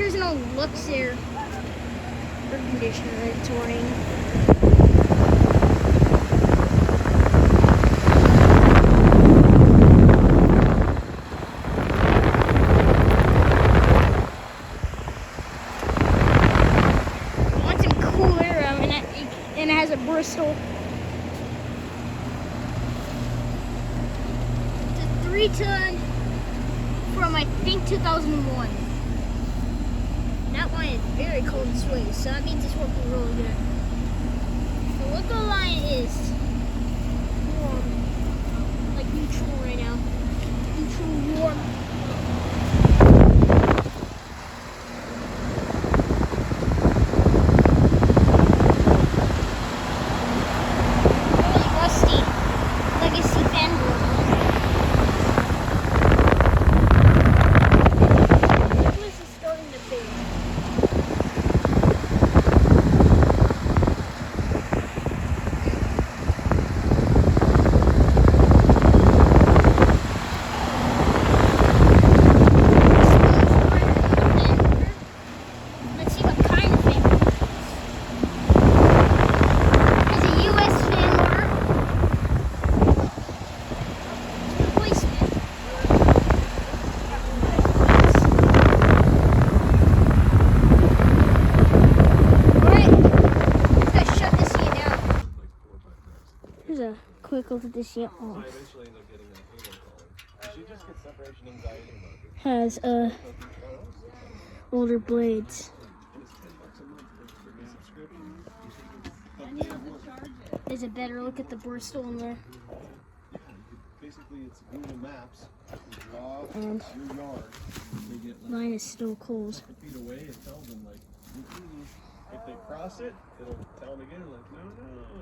Here's an old Luxaire air conditioner. It's running. I want some cool air out, and it has a Bristol. It's a 3-ton from I think 2001. That one is very cold and sweaty, so that means it's working really good. The local line is warm, like neutral right now. Neutral warm. Really rusty legacy fan board. This is starting to fade. Let's see what kind of fan board it is. It's a US fan motor. Replacement. Alright, let's go shut this unit down. Here's a quick look at this unit. Oh. Has older blades. There's a better look at the Bristol in there. Basically, it's Google Maps. And Your yard. They get mine is still cold. feet away. It tells them like, if they cross it, it'll tell them again like, no, no.